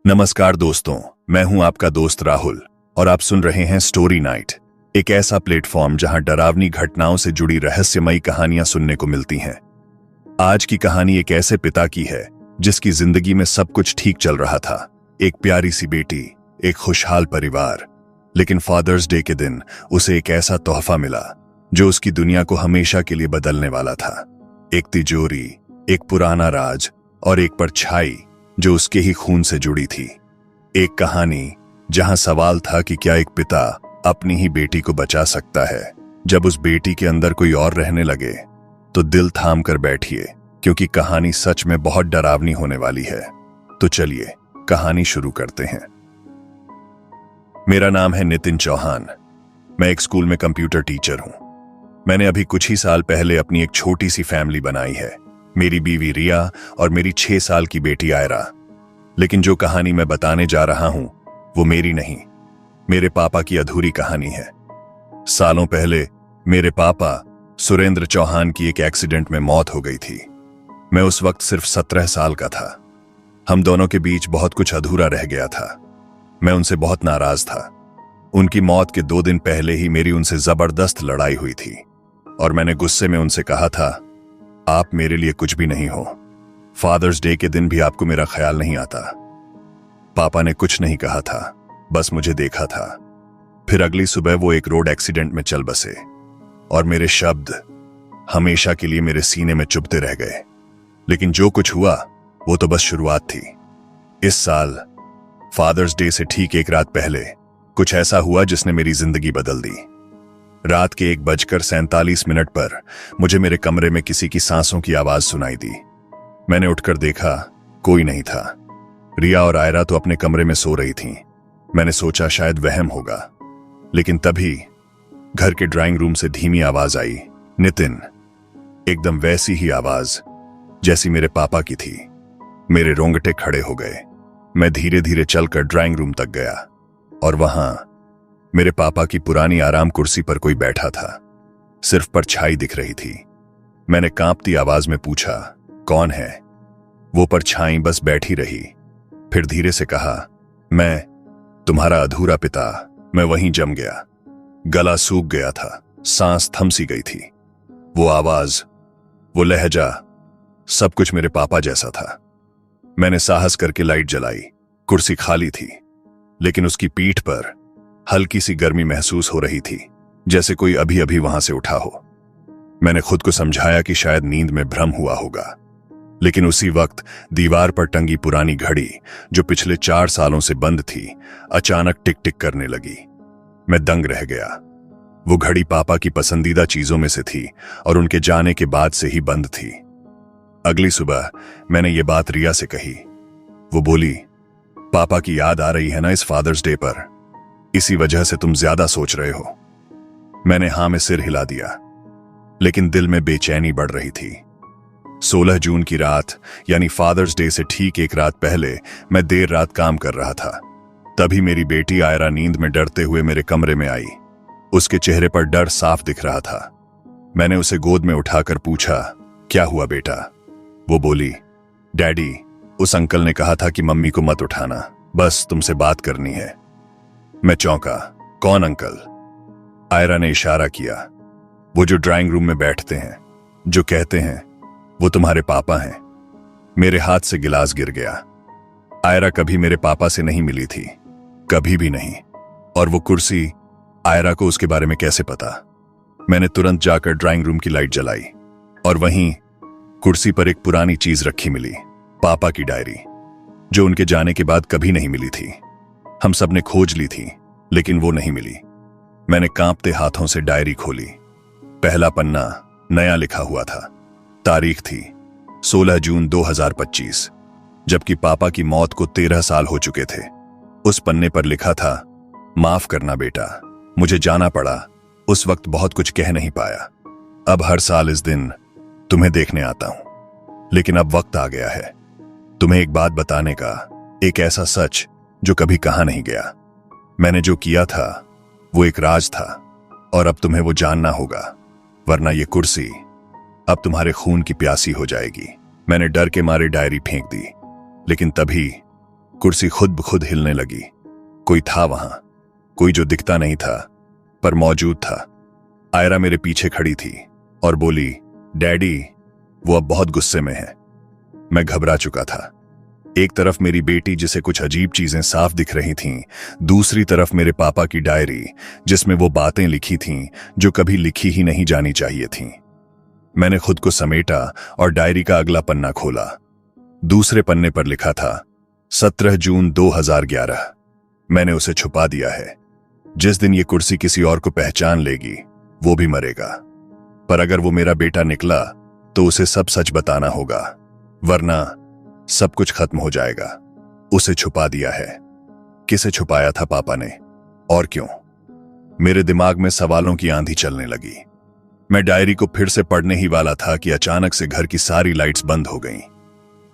नमस्कार दोस्तों, मैं हूं आपका दोस्त राहुल और आप सुन रहे हैं स्टोरी नाइट, एक ऐसा प्लेटफॉर्म जहां डरावनी घटनाओं से जुड़ी रहस्यमयी कहानियां सुनने को मिलती हैं। आज की कहानी एक ऐसे पिता की है जिसकी जिंदगी में सब कुछ ठीक चल रहा था, एक प्यारी सी बेटी, एक खुशहाल परिवार। लेकिन फादर्स डे के दिन उसे एक ऐसा तोहफा मिला जो उसकी दुनिया को हमेशा के लिए बदलने वाला था। एक तिजोरी, एक पुराना राज और एक परछाई जो उसके ही खून से जुड़ी थी। एक कहानी जहां सवाल था कि क्या एक पिता अपनी ही बेटी को बचा सकता है। जब उस बेटी के अंदर कोई और रहने लगे तो दिल थाम कर बैठिए, क्योंकि कहानी सच में बहुत डरावनी होने वाली है। तो चलिए कहानी शुरू करते हैं। मेरा नाम है नितिन चौहान। मैं एक स्कूल में कंप्यूटर टीचर हूं। मैंने अभी कुछ ही साल पहले अपनी एक छोटी सी फैमिली बनाई है, मेरी बीवी रिया और मेरी 6 साल की बेटी आयरा। लेकिन जो कहानी मैं बताने जा रहा हूं वो मेरी नहीं, मेरे पापा की अधूरी कहानी है। सालों पहले मेरे पापा सुरेंद्र चौहान की एक एक्सीडेंट में मौत हो गई थी। मैं उस वक्त सिर्फ 17 साल का था। हम दोनों के बीच बहुत कुछ अधूरा रह गया था। मैं उनसे बहुत नाराज था। उनकी मौत के 2 दिन पहले ही मेरी उनसे जबरदस्त लड़ाई हुई थी और मैंने गुस्से में उनसे कहा था, आप मेरे लिए कुछ भी नहीं हो। फादर्स डे के दिन भी आपको मेरा ख्याल नहीं आता। पापा ने कुछ नहीं कहा था, बस मुझे देखा था। फिर अगली सुबह वो एक रोड एक्सीडेंट में चल बसे और मेरे शब्द हमेशा के लिए मेरे सीने में चुभते रह गए। लेकिन जो कुछ हुआ वो तो बस शुरुआत थी। इस साल फादर्स डे से ठीक एक रात पहले कुछ ऐसा हुआ जिसने मेरी जिंदगी बदल दी। रात के 1:47 पर मुझे मेरे कमरे में किसी की सांसों की आवाज सुनाई दी। मैंने उठकर देखा, कोई नहीं था। रिया और आयरा तो अपने कमरे में सो रही थीं। मैंने सोचा शायद वहम होगा, लेकिन तभी घर के ड्राइंग रूम से धीमी आवाज आई, नितिन। एकदम वैसी ही आवाज जैसी मेरे पापा की थी। मेरे रोंगटे खड़े हो गए। मैं धीरे धीरे चलकर ड्राइंग रूम तक गया और वहां मेरे पापा की पुरानी आराम कुर्सी पर कोई बैठा था। सिर्फ परछाई दिख रही थी। मैंने कांपती आवाज में पूछा, कौन है? वो परछाई बस बैठी रही। फिर धीरे से कहा, मैं तुम्हारा अधूरा पिता। मैं वहीं जम गया। गला सूख गया था, सांस थम सी गई थी। वो आवाज, वो लहजा, सब कुछ मेरे पापा जैसा था। मैंने साहस करके लाइट जलाई। कुर्सी खाली थी, लेकिन उसकी पीठ पर हल्की सी गर्मी महसूस हो रही थी, जैसे कोई अभी अभी वहां से उठा हो। मैंने खुद को समझाया कि शायद नींद में भ्रम हुआ होगा, लेकिन उसी वक्त दीवार पर टंगी पुरानी घड़ी जो पिछले 4 सालों से बंद थी, अचानक टिक टिक करने लगी। मैं दंग रह गया। वो घड़ी पापा की पसंदीदा चीजों में से थी और उनके जाने के बाद से ही बंद थी। अगली सुबह मैंने ये बात रिया से कही। वो बोली, पापा की याद आ रही है ना इस फादर्स डे पर, इसी वजह से तुम ज्यादा सोच रहे हो। मैंने हां में सिर हिला दिया, लेकिन दिल में बेचैनी बढ़ रही थी। 16 जून की रात, यानी फादर्स डे से ठीक एक रात पहले, मैं देर रात काम कर रहा था। तभी मेरी बेटी आयरा नींद में डरते हुए मेरे कमरे में आई। उसके चेहरे पर डर साफ दिख रहा था। मैंने उसे गोद में उठाकर पूछा, क्या हुआ बेटा? वो बोली, डैडी, उस अंकल ने कहा था कि मम्मी को मत उठाना, बस तुमसे बात करनी है। मैं चौंका, कौन अंकल? आयरा ने इशारा किया, वो जो ड्राइंग रूम में बैठते हैं, जो कहते हैं वो तुम्हारे पापा हैं। मेरे हाथ से गिलास गिर गया। आयरा कभी मेरे पापा से नहीं मिली थी, कभी भी नहीं। और वो कुर्सी, आयरा को उसके बारे में कैसे पता? मैंने तुरंत जाकर ड्राइंग रूम की लाइट जलाई और वहीं कुर्सी पर एक पुरानी चीज रखी मिली, पापा की डायरी, जो उनके जाने के बाद कभी नहीं मिली थी। हम सब ने खोज ली थी, लेकिन वो नहीं मिली। मैंने कांपते हाथों से डायरी खोली। पहला पन्ना नया लिखा हुआ था। तारीख थी 16 जून 2025, जबकि पापा की मौत को 13 साल हो चुके थे। उस पन्ने पर लिखा था, माफ करना बेटा, मुझे जाना पड़ा, उस वक्त बहुत कुछ कह नहीं पाया। अब हर साल इस दिन तुम्हें देखने आता हूं, लेकिन अब वक्त आ गया है तुम्हें एक बात बताने का, एक ऐसा सच जो कभी कहा नहीं गया। मैंने जो किया था वो एक राज था और अब तुम्हें वो जानना होगा, वरना ये कुर्सी अब तुम्हारे खून की प्यासी हो जाएगी। मैंने डर के मारे डायरी फेंक दी, लेकिन तभी कुर्सी खुद ब खुद हिलने लगी। कोई था वहां, कोई जो दिखता नहीं था पर मौजूद था। आयरा मेरे पीछे खड़ी थी और बोली, डैडी। वो अब बहुत गुस्से में है। मैं घबरा चुका था। एक तरफ मेरी बेटी जिसे कुछ अजीब चीजें साफ दिख रही थीं, दूसरी तरफ मेरे पापा की डायरी जिसमें वो बातें लिखी थीं जो कभी लिखी ही नहीं जानी चाहिए थीं। मैंने खुद को समेटा और डायरी का अगला पन्ना खोला। दूसरे पन्ने पर लिखा था 17 जून 2011। मैंने उसे छुपा दिया है। जिस दिन ये कुर्सी किसी और को पहचान लेगी वो भी मरेगा, पर अगर वो मेरा बेटा निकला तो उसे सब सच बताना होगा, वरना सब कुछ खत्म हो जाएगा। उसे छुपा दिया है। किसे छुपाया था पापा ने, और क्यों? मेरे दिमाग में सवालों की आंधी चलने लगी। मैं डायरी को फिर से पढ़ने ही वाला था कि अचानक से घर की सारी लाइट्स बंद हो गईं।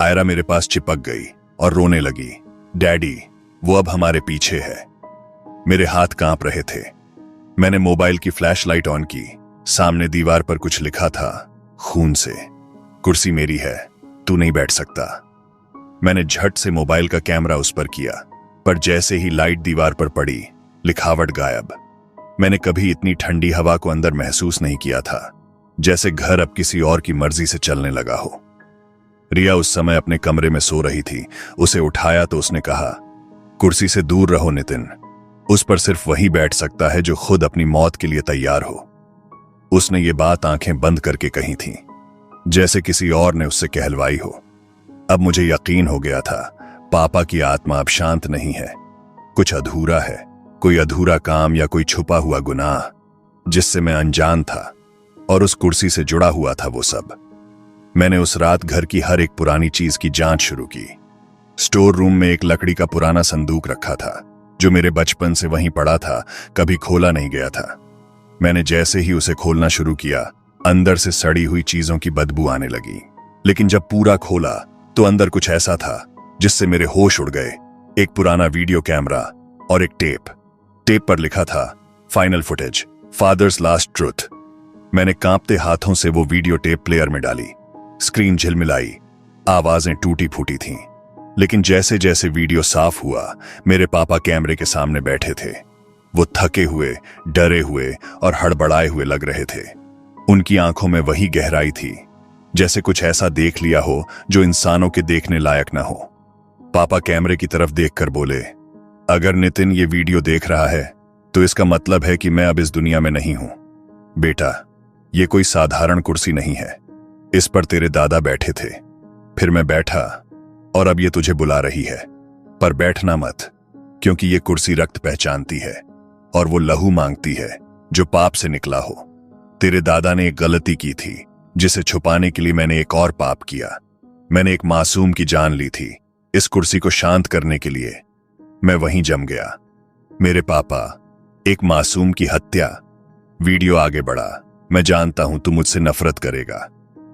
आयरा मेरे पास चिपक गई और रोने लगी, डैडी वो अब हमारे पीछे है। मेरे हाथ कांप रहे थे। मैंने मोबाइल की फ्लैशलाइट ऑन की। सामने दीवार पर कुछ लिखा था, खून से। कुर्सी मेरी है, तू नहीं बैठ सकता। मैंने झट से मोबाइल का कैमरा उस पर किया, पर जैसे ही लाइट दीवार पर पड़ी, लिखावट गायब। मैंने कभी इतनी ठंडी हवा को अंदर महसूस नहीं किया था, जैसे घर अब किसी और की मर्जी से चलने लगा हो। रिया उस समय अपने कमरे में सो रही थी। उसे उठाया तो उसने कहा, कुर्सी से दूर रहो नितिन। उस पर सिर्फ वही बैठ सकता है जो खुद अपनी मौत के लिए तैयार हो। उसने ये बात आंखें बंद करके कही थी, जैसे किसी और ने उससे कहलवाई हो। अब मुझे यकीन हो गया था, पापा की आत्मा अब शांत नहीं है। कुछ अधूरा है, कोई अधूरा काम या कोई छुपा हुआ गुनाह जिससे मैं अनजान था, और उस कुर्सी से जुड़ा हुआ था वो सब। मैंने उस रात घर की हर एक पुरानी चीज की जांच शुरू की। स्टोर रूम में एक लकड़ी का पुराना संदूक रखा था जो मेरे बचपन से वहीं पड़ा था, कभी खोला नहीं गया था। मैंने जैसे ही उसे खोलना शुरू किया, अंदर से सड़ी हुई चीजों की बदबू आने लगी। लेकिन जब पूरा खोला तो अंदर कुछ ऐसा था जिससे मेरे होश उड़ गए। एक पुराना वीडियो कैमरा और एक टेप पर लिखा था, final footage, father's last truth. मैंने कांपते हाथों से वो वीडियो टेप प्लेयर में डाली। स्क्रीन झिलमिलाई, आवाजें टूटी फूटी थीं। लेकिन जैसे जैसे वीडियो साफ हुआ, मेरे पापा कैमरे के सामने बैठे थे। वो थके हुए, डरे हुए और हड़बड़ाए हुए लग रहे थे। उनकी आंखों में वही गहराई थी, जैसे कुछ ऐसा देख लिया हो जो इंसानों के देखने लायक ना हो। पापा कैमरे की तरफ देखकर बोले, अगर नितिन ये वीडियो देख रहा है तो इसका मतलब है कि मैं अब इस दुनिया में नहीं हूं। बेटा, ये कोई साधारण कुर्सी नहीं है। इस पर तेरे दादा बैठे थे, फिर मैं बैठा, और अब ये तुझे बुला रही है। पर बैठना मत, क्योंकि ये कुर्सी रक्त पहचानती है और वो लहू मांगती है जो पाप से निकला हो। तेरे दादा ने एक गलती की थी जिसे छुपाने के लिए मैंने एक और पाप किया। मैंने एक मासूम की जान ली थी। इस कुर्सी को शांत करने के लिए मैं वहीं जम गया। मेरे पापा, एक मासूम की हत्या। वीडियो आगे बढ़ा। मैं जानता हूं तू मुझसे नफरत करेगा,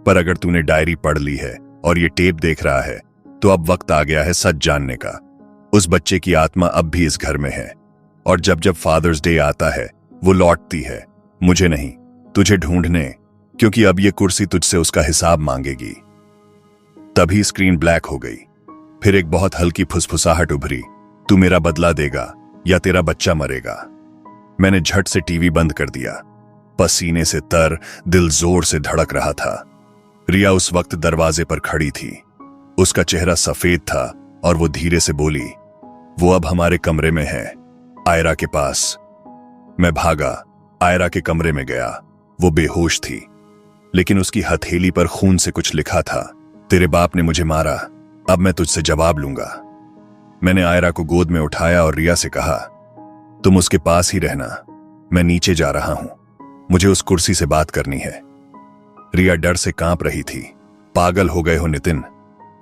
पर अगर तूने डायरी पढ़ ली है और ये टेप देख रहा है तो अब वक्त आ गया है सच जानने का। उस बच्चे की आत्मा अब भी इस घर में है, और जब जब फादर्स डे आता है वो लौटती है, मुझे नहीं, तुझे ढूंढने, क्योंकि अब ये कुर्सी तुझसे उसका हिसाब मांगेगी। तभी स्क्रीन ब्लैक हो गई। फिर एक बहुत हल्की फुसफुसाहट उभरी, तू मेरा बदला देगा या तेरा बच्चा मरेगा। मैंने झट से टीवी बंद कर दिया। पसीने से तर, दिल जोर से धड़क रहा था। रिया उस वक्त दरवाजे पर खड़ी थी। उसका चेहरा सफेद था और वो धीरे से बोली, वो अब हमारे कमरे में है, आयरा के पास। मैं भागा, आयरा के कमरे में गया। वो बेहोश थी, लेकिन उसकी हथेली पर खून से कुछ लिखा था, तेरे बाप ने मुझे मारा, अब मैं तुझसे जवाब लूंगा। मैंने आयरा को गोद में उठाया और रिया से कहा, तुम उसके पास ही रहना, मैं नीचे जा रहा हूं, मुझे उस कुर्सी से बात करनी है। रिया डर से कांप रही थी। पागल हो गए हो नितिन,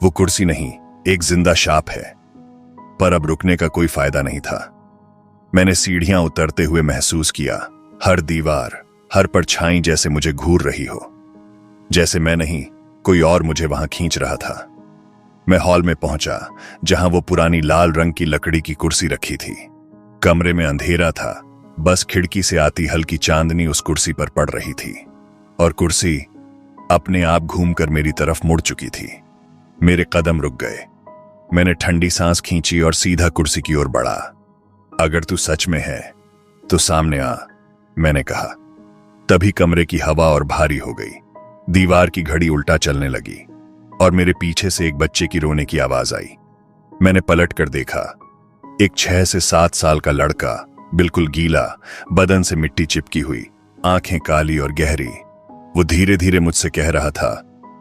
वो कुर्सी नहीं, एक जिंदा सांप है। पर अब रुकने का कोई फायदा नहीं था। मैंने सीढ़ियां उतरते हुए महसूस किया, हर दीवार, हर परछाई जैसे मुझे घूर रही हो, जैसे मैं नहीं, कोई और मुझे वहां खींच रहा था। मैं हॉल में पहुंचा, जहां वो पुरानी लाल रंग की लकड़ी की कुर्सी रखी थी। कमरे में अंधेरा था, बस खिड़की से आती हल्की चांदनी उस कुर्सी पर पड़ रही थी, और कुर्सी अपने आप घूमकर मेरी तरफ मुड़ चुकी थी। मेरे कदम रुक गए। मैंने ठंडी सांस खींची और सीधा कुर्सी की ओर बढ़ा। अगर तू सच में है तो सामने आ, मैंने कहा। तभी कमरे की हवा और भारी हो गई। दीवार की घड़ी उल्टा चलने लगी और मेरे पीछे से एक बच्चे की रोने की आवाज आई। मैंने पलट कर देखा। एक 6 से 7 साल का लड़का, बिल्कुल गीला, बदन से मिट्टी चिपकी हुई, आंखें काली और गहरी। वो धीरे धीरे मुझसे कह रहा था,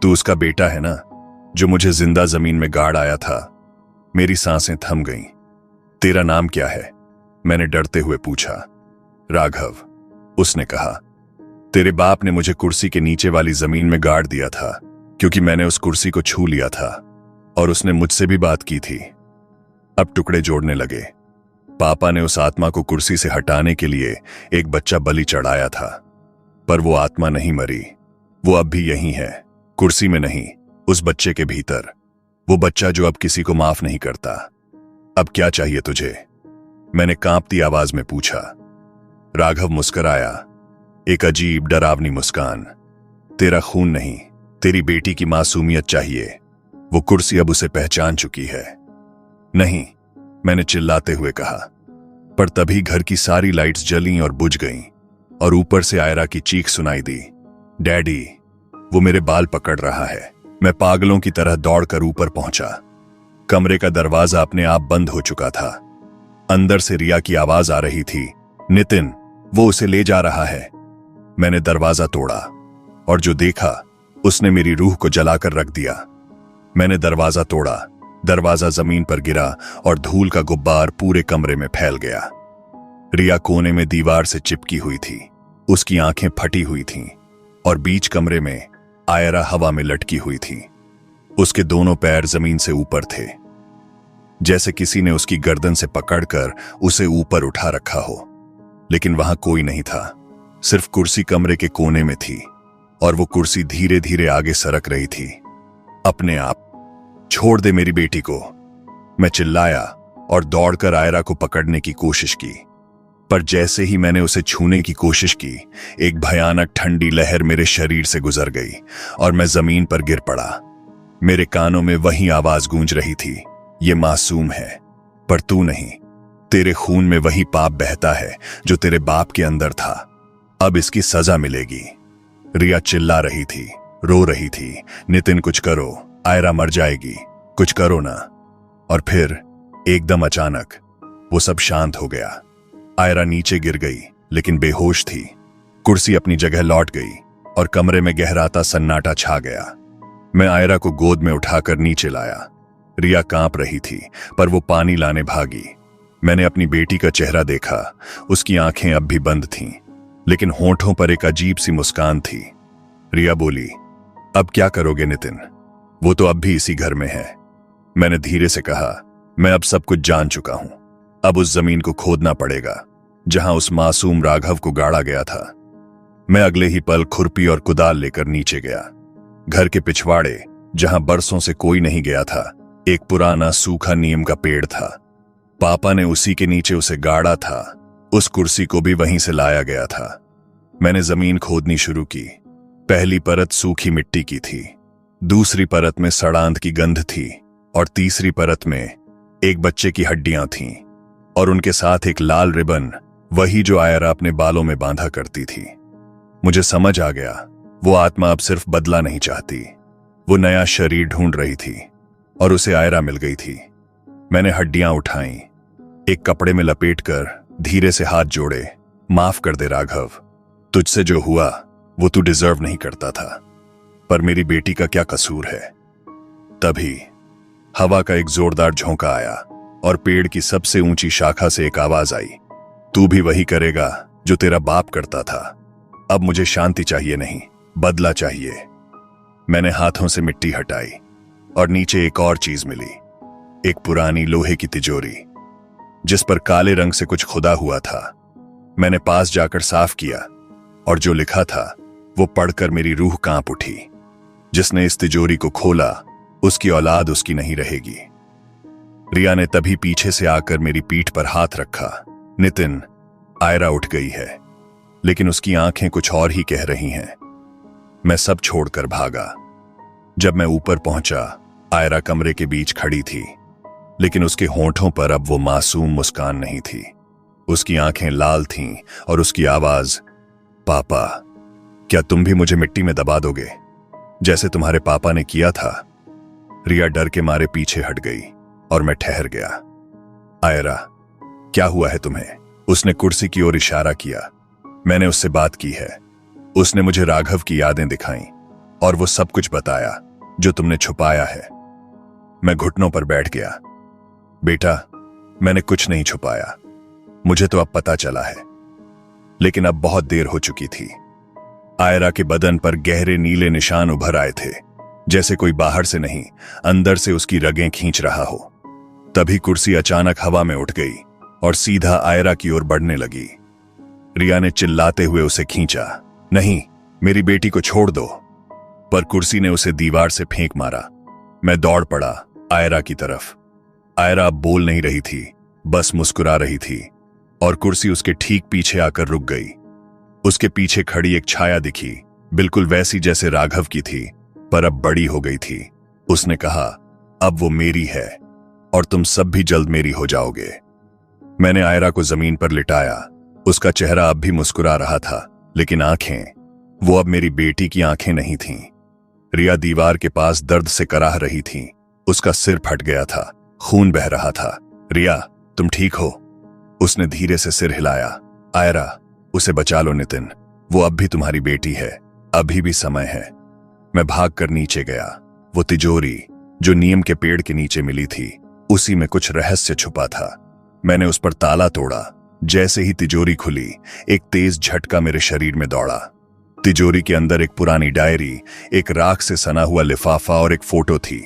तू उसका बेटा है ना, जो मुझे जिंदा जमीन में गाड़ आया था। मेरी सांसें थम गईं। तेरा नाम क्या है? मैंने डरते हुए पूछा। राघव, उसने कहा। तेरे बाप ने मुझे कुर्सी के नीचे वाली जमीन में गाड़ दिया था क्योंकि मैंने उस कुर्सी को छू लिया था और उसने मुझसे भी बात की थी। अब टुकड़े जोड़ने लगे। पापा ने उस आत्मा को कुर्सी से हटाने के लिए एक बच्चा बलि चढ़ाया था, पर वो आत्मा नहीं मरी। वो अब भी यहीं है, कुर्सी में नहीं, उस बच्चे के भीतर। वो बच्चा जो अब किसी को माफ नहीं करता। अब क्या चाहिए तुझे? मैंने कांपती आवाज में पूछा। राघव मुस्कुराया, एक अजीब डरावनी मुस्कान। तेरा खून नहीं, तेरी बेटी की मासूमियत चाहिए। वो कुर्सी अब उसे पहचान चुकी है। नहीं, मैंने चिल्लाते हुए कहा। पर तभी घर की सारी लाइट्स जलीं और बुझ गईं और ऊपर से आयरा की चीख सुनाई दी, डैडी। वो मेरे बाल पकड़ रहा है। मैं पागलों की तरह दौड़कर ऊपर पहुंचा। कमरे का दरवाजा अपने आप बंद हो चुका था। अंदर से रिया की आवाज आ रही थी, नितिन, वो उसे ले जा रहा है। मैंने दरवाजा तोड़ा और जो देखा उसने मेरी रूह को जलाकर रख दिया। मैंने दरवाजा तोड़ा, दरवाजा जमीन पर गिरा और धूल का गुब्बार पूरे कमरे में फैल गया। रिया कोने में दीवार से चिपकी हुई थी। उसकी आंखें फटी हुई थीं और बीच कमरे में आयरा हवा में लटकी हुई थी। उसके दोनों पैर जमीन से ऊपर थे, जैसे किसी ने उसकी गर्दन से पकड़कर उसे ऊपर उठा रखा हो। लेकिन वहां कोई नहीं था, सिर्फ कुर्सी कमरे के कोने में थी और वो कुर्सी धीरे धीरे आगे सरक रही थी, अपने आप। छोड़ दे मेरी बेटी को, मैं चिल्लाया और दौड़कर आयरा को पकड़ने की कोशिश की। पर जैसे ही मैंने उसे छूने की कोशिश की, एक भयानक ठंडी लहर मेरे शरीर से गुजर गई और मैं जमीन पर गिर पड़ा। मेरे कानों में वही आवाज गूंज रही थी, ये मासूम है, पर तू नहीं। तेरे खून में वही पाप बहता है जो तेरे बाप के अंदर था। अब इसकी सजा मिलेगी। रिया चिल्ला रही थी, रो रही थी, नितिन कुछ करो, आयरा मर जाएगी, कुछ करो ना। और फिर एकदम अचानक वो सब शांत हो गया। आयरा नीचे गिर गई लेकिन बेहोश थी। कुर्सी अपनी जगह लौट गई और कमरे में गहराता सन्नाटा छा गया। मैं आयरा को गोद में उठाकर नीचे लाया। रिया कांप रही थी, पर वो पानी लाने भागी। मैंने अपनी बेटी का चेहरा देखा। उसकी आंखें अब भी बंद थीं, लेकिन होंठों पर एक अजीब सी मुस्कान थी। रिया बोली, अब क्या करोगे नितिन? वो तो अब भी इसी घर में है। मैंने धीरे से कहा, मैं अब सब कुछ जान चुका हूं। अब उस जमीन को खोदना पड़ेगा जहां उस मासूम राघव को गाड़ा गया था। मैं अगले ही पल खुरपी और कुदाल लेकर नीचे गया। घर के पिछवाड़े, जहां बरसों से कोई नहीं गया था, एक पुराना सूखा नीम का पेड़ था। पापा ने उसी के नीचे उसे गाड़ा था। उस कुर्सी को भी वहीं से लाया गया था। मैंने जमीन खोदनी शुरू की। पहली परत सूखी मिट्टी की थी, दूसरी परत में सड़ांध की गंध थी और तीसरी परत में एक बच्चे की हड्डियां थीं और उनके साथ एक लाल रिबन, वही जो आयरा अपने बालों में बांधा करती थी। मुझे समझ आ गया, वो आत्मा अब सिर्फ बदला नहीं चाहती, वो नया शरीर ढूंढ रही थी और उसे आयरा मिल गई थी। मैंने हड्डियां उठाई, एक कपड़े में लपेटकर धीरे से हाथ जोड़े। माफ कर दे राघव, तुझसे जो हुआ वो तू डिजर्व नहीं करता था, पर मेरी बेटी का क्या कसूर है? तभी हवा का एक जोरदार झोंका आया और पेड़ की सबसे ऊंची शाखा से एक आवाज आई, तू भी वही करेगा जो तेरा बाप करता था। अब मुझे शांति चाहिए नहीं, बदला चाहिए। मैंने हाथों से मिट्टी हटाई और नीचे एक और चीज मिली, एक पुरानी लोहे की तिजोरी जिस पर काले रंग से कुछ खुदा हुआ था। मैंने पास जाकर साफ किया और जो लिखा था वो पढ़कर मेरी रूह कांप उठी। जिसने इस तिजोरी को खोला उसकी औलाद उसकी नहीं रहेगी। रिया ने तभी पीछे से आकर मेरी पीठ पर हाथ रखा। नितिन, आयरा उठ गई है, लेकिन उसकी आंखें कुछ और ही कह रही हैं। मैं सब छोड़कर भागा। जब मैं ऊपर पहुंचा, आयरा कमरे के बीच खड़ी थी, लेकिन उसके होंठों पर अब वो मासूम मुस्कान नहीं थी। उसकी आंखें लाल थीं और उसकी आवाज, पापा, क्या तुम भी मुझे मिट्टी में दबा दोगे जैसे तुम्हारे पापा ने किया था? रिया डर के मारे पीछे हट गई और मैं ठहर गया। आयरा, क्या हुआ है तुम्हें? उसने कुर्सी की ओर इशारा किया। मैंने उससे बात की है। उसने मुझे राघव की यादें दिखाई और वो सब कुछ बताया जो तुमने छुपाया है। मैं घुटनों पर बैठ गया। बेटा, मैंने कुछ नहीं छुपाया। मुझे तो अब पता चला है, लेकिन अब बहुत देर हो चुकी थी। आयरा के बदन पर गहरे नीले निशान उभर आए थे, जैसे कोई बाहर से नहीं, अंदर से उसकी रगें खींच रहा हो। तभी कुर्सी अचानक हवा में उठ गई और सीधा आयरा की ओर बढ़ने लगी। रिया ने चिल्लाते हुए उसे खींचा। नहीं, मेरी बेटी को छोड़ दो। पर कुर्सी ने उसे दीवार से फेंक मारा। मैं दौड़ पड़ा आयरा की तरफ। आयरा अब बोल नहीं रही थी, बस मुस्कुरा रही थी, और कुर्सी उसके ठीक पीछे आकर रुक गई। उसके पीछे खड़ी एक छाया दिखी, बिल्कुल वैसी जैसे राघव की थी, पर अब बड़ी हो गई थी। उसने कहा, अब वो मेरी है और तुम सब भी जल्द मेरी हो जाओगे। मैंने आयरा को जमीन पर लिटाया। उसका चेहरा अब भी मुस्कुरा रहा था, लेकिन आंखें, वो अब मेरी बेटी की आंखें नहीं थीं। रिया दीवार के पास दर्द से कराह रही थी। उसका सिर फट गया था, खून बह रहा था। रिया, तुम ठीक हो? उसने धीरे से सिर हिलाया। आयरा, उसे बचा लो नितिन, वो अब भी तुम्हारी बेटी है, अभी भी समय है। मैं भागकर नीचे गया। वो तिजोरी जो नीम के पेड़ के नीचे मिली थी, उसी में कुछ रहस्य छुपा था। मैंने उस पर ताला तोड़ा। जैसे ही तिजोरी खुली, एक तेज झटका मेरे शरीर में दौड़ा। तिजोरी के अंदर एक पुरानी डायरी, एक राख से सना हुआ लिफाफा और एक फोटो थी।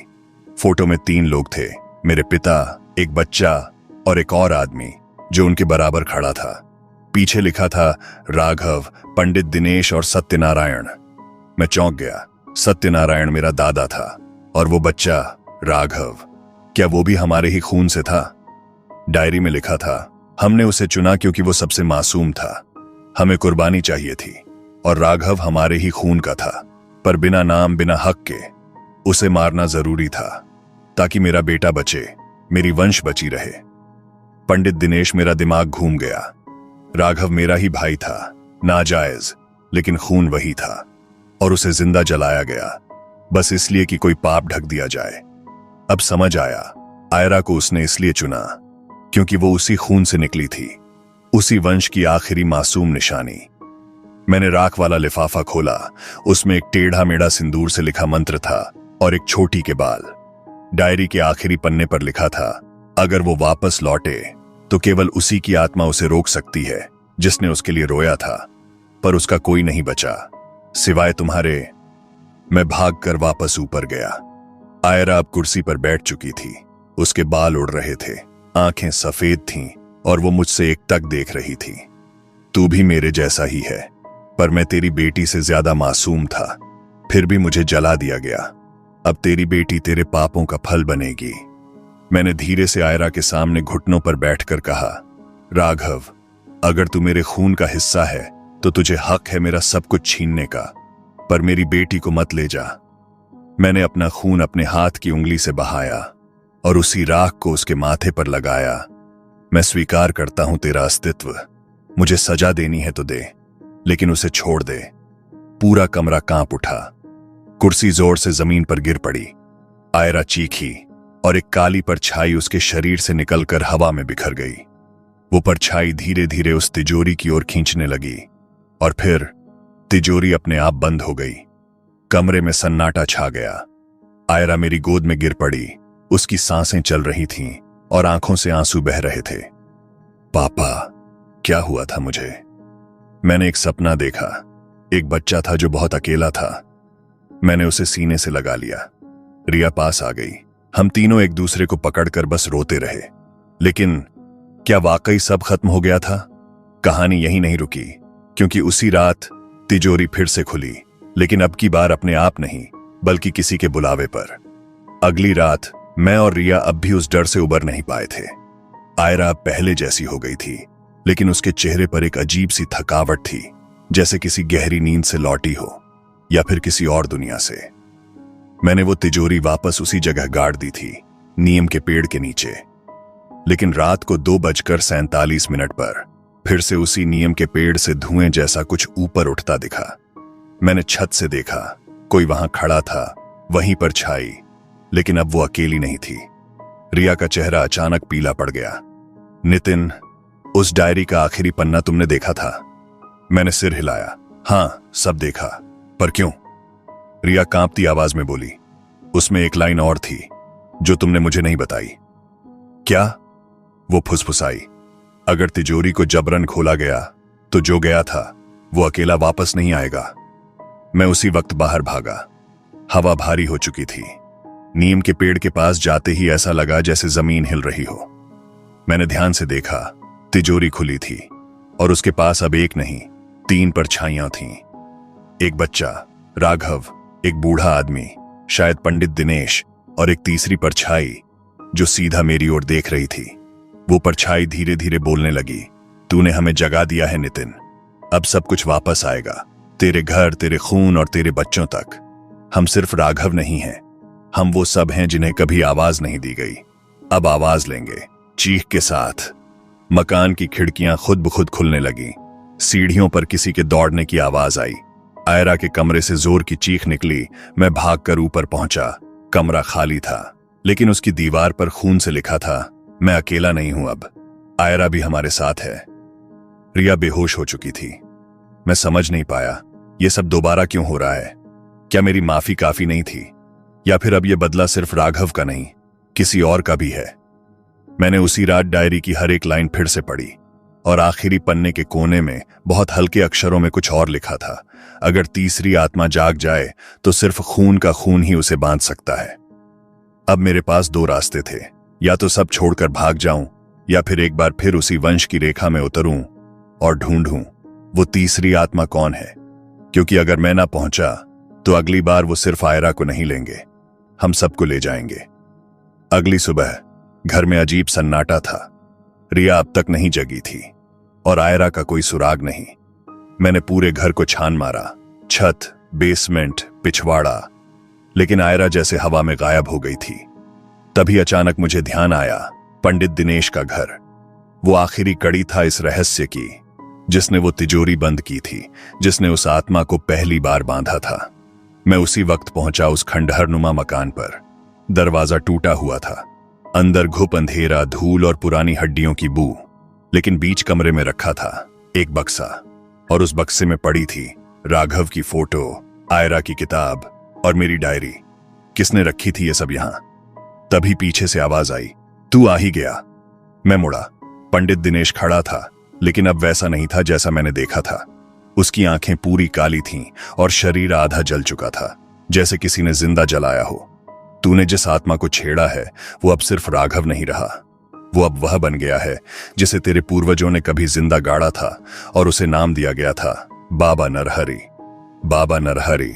फोटो में 3 लोग थे, मेरे पिता, एक बच्चा और एक और आदमी जो उनके बराबर खड़ा था। पीछे लिखा था राघव, पंडित दिनेश और सत्यनारायण। मैं चौंक गया। सत्यनारायण मेरा दादा था और वो बच्चा राघव, क्या वो भी हमारे ही खून से था? डायरी में लिखा था, हमने उसे चुना क्योंकि वो सबसे मासूम था। हमें कुर्बानी चाहिए थी और राघव हमारे ही खून का था, पर बिना नाम, बिना हक के उसे मारना जरूरी था ताकि मेरा बेटा बचे, मेरी वंश बची रहे। पंडित दिनेश, मेरा दिमाग घूम गया। राघव मेरा ही भाई था, नाजायज, लेकिन खून वही था और उसे जिंदा जलाया गया, बस इसलिए कि कोई पाप ढक दिया जाए। अब समझ आया, आयरा को उसने इसलिए चुना क्योंकि वो उसी खून से निकली थी, उसी वंश की आखिरी मासूम निशानी। मैंने राख वाला लिफाफा खोला। उसमें एक टेढ़ा मेढ़ा सिंदूर से लिखा मंत्र था और एक छोटी के बाल। डायरी के आखिरी पन्ने पर लिखा था, अगर वो वापस लौटे तो केवल उसी की आत्मा उसे रोक सकती है जिसने उसके लिए रोया था, पर उसका कोई नहीं बचा सिवाय तुम्हारे। मैं भागकर वापस ऊपर गया। आयरा अब कुर्सी पर बैठ चुकी थी। उसके बाल उड़ रहे थे, आंखें सफेद थीं और वो मुझसे एकटक देख रही थी। तू भी मेरे जैसा ही है, पर मैं तेरी बेटी से ज्यादा मासूम था, फिर भी मुझे जला दिया गया। अब तेरी बेटी तेरे पापों का फल बनेगी। मैंने धीरे से आयरा के सामने घुटनों पर बैठकर कहा, राघव, अगर तू मेरे खून का हिस्सा है तो तुझे हक है मेरा सब कुछ छीनने का, पर मेरी बेटी को मत ले जा। मैंने अपना खून अपने हाथ की उंगली से बहाया और उसी राख को उसके माथे पर लगाया। मैं स्वीकार करता हूं तेरा अस्तित्व, मुझे सजा देनी है तो दे, लेकिन उसे छोड़ दे। पूरा कमरा कांप उठा। कुर्सी जोर से जमीन पर गिर पड़ी। आयरा चीखी और एक काली परछाई उसके शरीर से निकलकर हवा में बिखर गई। वो परछाई धीरे धीरे उस तिजोरी की ओर खींचने लगी और फिर तिजोरी अपने आप बंद हो गई। कमरे में सन्नाटा छा गया। आयरा मेरी गोद में गिर पड़ी। उसकी सांसें चल रही थीं और आंखों से आंसू बह रहे थे। पापा, क्या हुआ था मुझे? मैंने एक सपना देखा। एक बच्चा था जो बहुत अकेला था। मैंने उसे सीने से लगा लिया। रिया पास आ गई। हम तीनों एक दूसरे को पकड़कर बस रोते रहे। लेकिन क्या वाकई सब खत्म हो गया था? कहानी यहीं नहीं रुकी, क्योंकि उसी रात तिजोरी फिर से खुली, लेकिन अब की बार अपने आप नहीं, बल्कि किसी के बुलावे पर। अगली रात मैं और रिया अब भी उस डर से उबर नहीं पाए थे। आयरा अब पहले जैसी हो गई थी, लेकिन उसके चेहरे पर एक अजीब सी थकावट थी, जैसे किसी गहरी नींद से लौटी हो या फिर किसी और दुनिया से। मैंने वो तिजोरी वापस उसी जगह गाड़ दी थी, नीम के पेड़ के नीचे। लेकिन रात को 2:47 पर फिर से उसी नीम के पेड़ से धुएं जैसा कुछ ऊपर उठता दिखा। मैंने छत से देखा, कोई वहां खड़ा था, वहीं पर छाई, लेकिन अब वो अकेली नहीं थी। रिया का चेहरा अचानक पीला पड़ गया। नितिन, उस डायरी का आखिरी पन्ना तुमने देखा था? मैंने सिर हिलाया। हाँ, सब देखा। पर क्यों? रिया कांपती आवाज में बोली, उसमें एक लाइन और थी जो तुमने मुझे नहीं बताई। क्या? वो फुसफुसाई, अगर तिजोरी को जबरन खोला गया तो जो गया था वो अकेला वापस नहीं आएगा। मैं उसी वक्त बाहर भागा। हवा भारी हो चुकी थी। नीम के पेड़ के पास जाते ही ऐसा लगा जैसे जमीन हिल रही हो। मैंने ध्यान से देखा, तिजोरी खुली थी और उसके पास अब एक नहीं 3 परछाइयां थीं। एक बच्चा, राघव, एक बूढ़ा आदमी, शायद पंडित दिनेश, और एक तीसरी परछाई जो सीधा मेरी ओर देख रही थी। वो परछाई धीरे धीरे बोलने लगी, तूने हमें जगा दिया है नितिन, अब सब कुछ वापस आएगा, तेरे घर, तेरे खून और तेरे बच्चों तक। हम सिर्फ राघव नहीं हैं, हम वो सब हैं जिन्हें कभी आवाज नहीं दी गई, अब आवाज लेंगे। चीख के साथ मकान की खिड़कियां खुद ब खुद खुलने लगी। सीढ़ियों पर किसी के दौड़ने की आवाज आई। आयरा के कमरे से जोर की चीख निकली। मैं भागकर ऊपर पहुंचा। कमरा खाली था, लेकिन उसकी दीवार पर खून से लिखा था, मैं अकेला नहीं हूं, अब आयरा भी हमारे साथ है। रिया बेहोश हो चुकी थी। मैं समझ नहीं पाया ये सब दोबारा क्यों हो रहा है। क्या मेरी माफी काफी नहीं थी, या फिर अब यह बदला सिर्फ राघव का नहीं, किसी और का भी है। मैंने उसी रात डायरी की हर एक लाइन फिर से पढ़ी और आखिरी पन्ने के कोने में बहुत हल्के अक्षरों में कुछ और लिखा था, अगर तीसरी आत्मा जाग जाए तो सिर्फ खून का खून ही उसे बांध सकता है। अब मेरे पास 2 रास्ते थे, या तो सब छोड़कर भाग जाऊं, या फिर एक बार फिर उसी वंश की रेखा में उतरूं और ढूंढूं वो तीसरी आत्मा कौन है। क्योंकि अगर मैं ना पहुंचा तो अगली बार वो सिर्फ आयरा को नहीं लेंगे, हम सबको ले जाएंगे। अगली सुबह घर में अजीब सन्नाटा था। रिया अब तक नहीं जगी थी और आयरा का कोई सुराग नहीं। मैंने पूरे घर को छान मारा, छत, बेसमेंट, पिछवाड़ा, लेकिन आयरा जैसे हवा में गायब हो गई थी। तभी अचानक मुझे ध्यान आया, पंडित दिनेश का घर। वो आखिरी कड़ी था इस रहस्य की, जिसने वो तिजोरी बंद की थी, जिसने उस आत्मा को पहली बार बांधा था। मैं उसी वक्त पहुंचा उस खंडहरनुमा मकान पर। दरवाजा टूटा हुआ था, अंदर घुप अंधेरा, धूल और पुरानी हड्डियों की बू। लेकिन बीच कमरे में रखा था एक बक्सा, और उस बक्से में पड़ी थी राघव की फोटो, आयरा की किताब और मेरी डायरी। किसने रखी थी ये सब यहां? तभी पीछे से आवाज आई, तू आ ही गया। मैं मुड़ा। पंडित दिनेश खड़ा था, लेकिन अब वैसा नहीं था जैसा मैंने देखा था। उसकी आंखें पूरी काली थीं और शरीर आधा जल चुका था, जैसे किसी ने जिंदा जलाया हो। तूने जिस आत्मा को छेड़ा है वो अब सिर्फ राघव नहीं रहा, वो अब वह बन गया है जिसे तेरे पूर्वजों ने कभी जिंदा गाड़ा था, और उसे नाम दिया गया था बाबा नरहरि। बाबा नरहरि।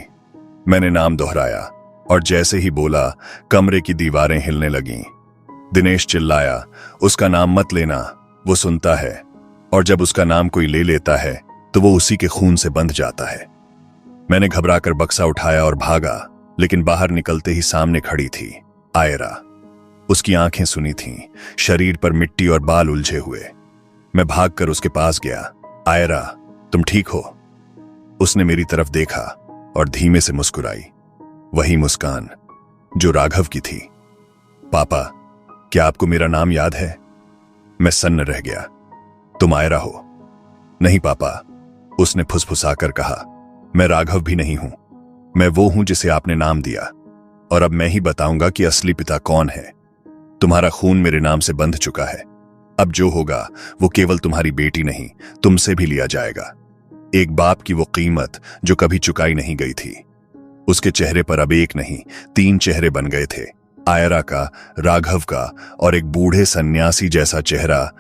मैंने नाम दोहराया और जैसे ही बोला कमरे की दीवारें हिलने लगीं। दिनेश चिल्लाया, उसका नाम मत लेना, वो सुनता है, और जब उसका नाम कोई ले लेता है तो वो उसी के खून से बंध जाता है। मैंने घबराकर बक्सा उठाया और भागा, लेकिन बाहर निकलते ही सामने खड़ी थी आयरा। उसकी आंखें सुनी थीं, शरीर पर मिट्टी और बाल उलझे हुए। मैं भागकर उसके पास गया। आयरा, तुम ठीक हो? उसने मेरी तरफ देखा और धीमे से मुस्कुराई, वही मुस्कान जो राघव की थी। पापा, क्या आपको मेरा नाम याद है? मैं सन्न रह गया। तुम आयरा हो? नहीं पापा, उसने फुसफुसाकर कहा, मैं राघव भी नहीं हूं, मैं वो हूं जिसे आपने नाम दिया, और अब मैं ही बताऊंगा कि असली पिता कौन है। तुम्हारा खून मेरे नाम से बंध चुका है, अब जो होगा वो केवल तुम्हारी बेटी नहीं, तुमसे भी लिया जाएगा। एक बाप की वो कीमत जो कभी चुकाई नहीं गई थी। उसके चेहरे पर अब एक नहीं 3 चेहरे बन गए थे, आयरा का, राघव का और एक बूढ़े सन्यासी जैसा चेहरा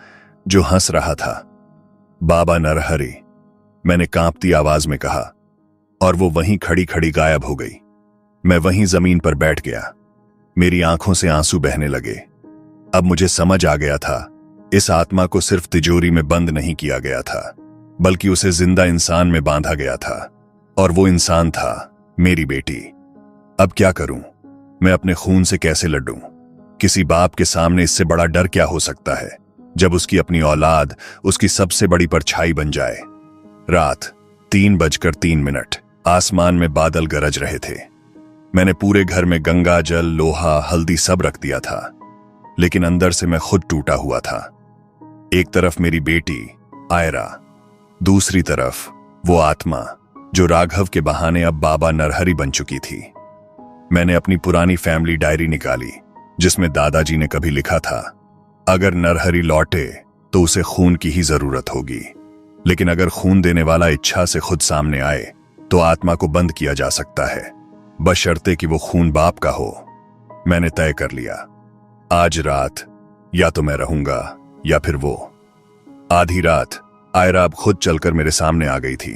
जो हंस रहा था। बाबा नरहरि, मैंने कांपती आवाज में कहा, और वो वहीं खड़ी खड़ी गायब हो गई। मैं वहीं जमीन पर बैठ गया। मेरी आंखों से आंसू बहने लगे। अब मुझे समझ आ गया था, इस आत्मा को सिर्फ तिजोरी में बंद नहीं किया गया था, बल्कि उसे जिंदा इंसान में बांधा गया था, और वो इंसान था मेरी बेटी। अब क्या करूं? मैं अपने खून से कैसे लड़ूं? किसी बाप के सामने इससे बड़ा डर क्या हो सकता है जब उसकी अपनी औलाद उसकी सबसे बड़ी परछाई बन जाए। रात 3:03। आसमान में बादल गरज रहे थे। मैंने पूरे घर में गंगा जल, लोहा, हल्दी सब रख दिया था, लेकिन अंदर से मैं खुद टूटा हुआ था। एक तरफ मेरी बेटी आयरा, दूसरी तरफ वो आत्मा जो राघव के बहाने अब बाबा नरहरि बन चुकी थी। मैंने अपनी पुरानी फैमिली डायरी निकाली जिसमें दादाजी ने कभी लिखा था, अगर नरहरि लौटे तो उसे खून की ही जरूरत होगी, लेकिन अगर खून देने वाला इच्छा से खुद सामने आए तो आत्मा को बंद किया जा सकता है, बशर्ते कि वो खून बाप का हो। मैंने तय कर लिया, आज रात या तो मैं रहूंगा या फिर वो। आधी रात आयरा अब खुद चलकर मेरे सामने आ गई थी।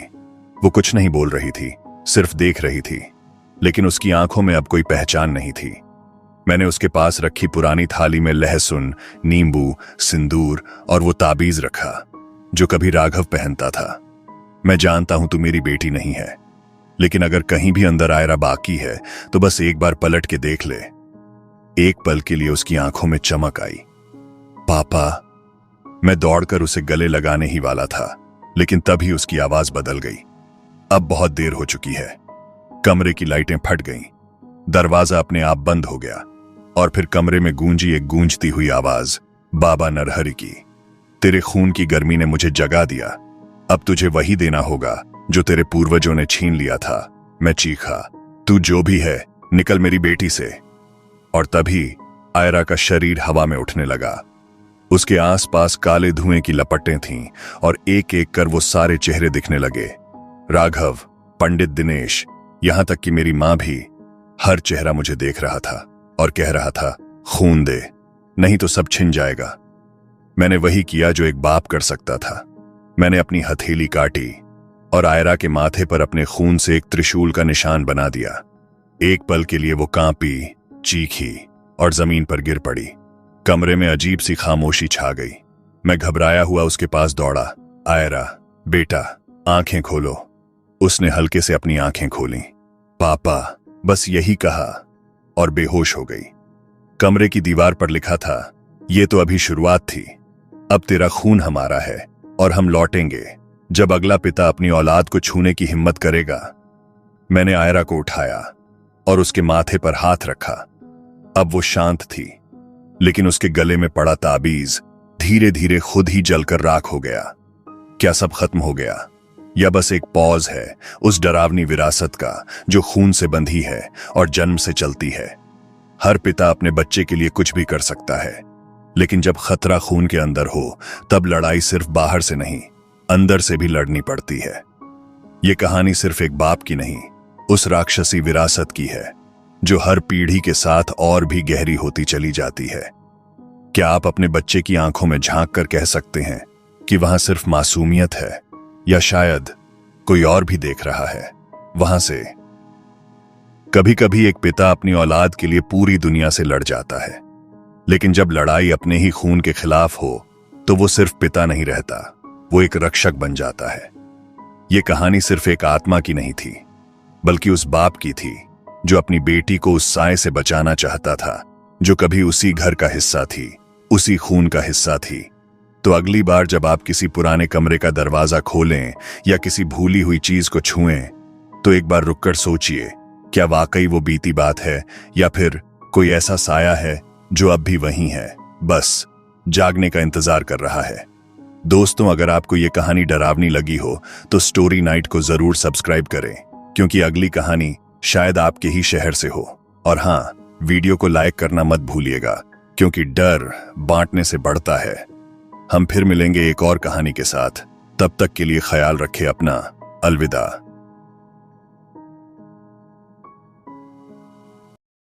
वो कुछ नहीं बोल रही थी, सिर्फ देख रही थी, लेकिन उसकी आंखों में अब कोई पहचान नहीं थी। मैंने उसके पास रखी पुरानी थाली में लहसुन, नींबू, सिंदूर और वो ताबीज रखा जो कभी राघव पहनता था। मैं जानता हूं तू मेरी बेटी नहीं है, लेकिन अगर कहीं भी अंदर आयरा बाकी है तो बस एक बार पलट के देख ले। एक पल के लिए उसकी आंखों में चमक आई। पापा। मैं दौड़कर उसे गले लगाने ही वाला था, लेकिन तभी उसकी आवाज बदल गई। अब बहुत देर हो चुकी है। कमरे की लाइटें फट गईं, दरवाजा अपने आप बंद हो गया और फिर कमरे में गूंजी एक गूंजती हुई आवाज, बाबा नरहरि की। तेरे खून की गर्मी ने मुझे जगा दिया, अब तुझे वही देना होगा जो तेरे पूर्वजों ने छीन लिया था। मैं चीखा, तू जो भी है निकल मेरी बेटी से। और तभी आयरा का शरीर हवा में उठने लगा। उसके आसपास काले धुएं की लपटें थीं और एक एक कर वो सारे चेहरे दिखने लगे। राघव, पंडित दिनेश, यहां तक कि मेरी मां भी। हर चेहरा मुझे देख रहा था और कह रहा था, खून दे, नहीं तो सब छिन जाएगा। मैंने वही किया जो एक बाप कर सकता था। मैंने अपनी हथेली काटी और आयरा के माथे पर अपने खून से एक त्रिशूल का निशान बना दिया। एक पल के लिए वो कांपी, चीखी और जमीन पर गिर पड़ी। कमरे में अजीब सी खामोशी छा गई। मैं घबराया हुआ उसके पास दौड़ा। आयरा, बेटा, आंखें खोलो। उसने हल्के से अपनी आंखें खोलीं। पापा, बस यही कहा और बेहोश हो गई। कमरे की दीवार पर लिखा था, ये तो अभी शुरुआत थी, अब तेरा खून हमारा है और हम लौटेंगे जब अगला पिता अपनी औलाद को छूने की हिम्मत करेगा। मैंने आयरा को उठाया और उसके माथे पर हाथ रखा। अब वो शांत थी, लेकिन उसके गले में पड़ा ताबीज धीरे धीरे खुद ही जलकर राख हो गया। क्या सब खत्म हो गया या बस एक पॉज है उस डरावनी विरासत का जो खून से बंधी है और जन्म से चलती है? हर पिता अपने बच्चे के लिए कुछ भी कर सकता है, लेकिन जब खतरा खून के अंदर हो तब लड़ाई सिर्फ बाहर से नहीं, अंदर से भी लड़नी पड़ती है। ये कहानी सिर्फ एक बाप की नहीं, उस राक्षसी विरासत की है जो हर पीढ़ी के साथ और भी गहरी होती चली जाती है। क्या आप अपने बच्चे की आंखों में झांक कर कह सकते हैं कि वहां सिर्फ मासूमियत है, या शायद कोई और भी देख रहा है वहां से? कभी कभी एक पिता अपनी औलाद के लिए पूरी दुनिया से लड़ जाता है, लेकिन जब लड़ाई अपने ही खून के खिलाफ हो तो वो सिर्फ पिता नहीं रहता, वो एक रक्षक बन जाता है। ये कहानी सिर्फ एक आत्मा की नहीं थी, बल्कि उस बाप की थी जो अपनी बेटी को उस साए से बचाना चाहता था जो कभी उसी घर का हिस्सा थी, उसी खून का हिस्सा थी। तो अगली बार जब आप किसी पुराने कमरे का दरवाजा खोलें या किसी भूली हुई चीज को छुएं, तो एक बार रुककर सोचिए, क्या वाकई वो बीती बात है या फिर कोई ऐसा साया है जो अब भी वहीं है, बस जागने का इंतजार कर रहा है। दोस्तों, अगर आपको ये कहानी डरावनी लगी हो तो स्टोरी नाइट को जरूर सब्सक्राइब करें, क्योंकि अगली कहानी शायद आपके ही शहर से हो। और हाँ, वीडियो को लाइक करना मत भूलिएगा, क्योंकि डर बांटने से बढ़ता है। हम फिर मिलेंगे एक और कहानी के साथ। तब तक के लिए ख्याल रखें अपना। अलविदा।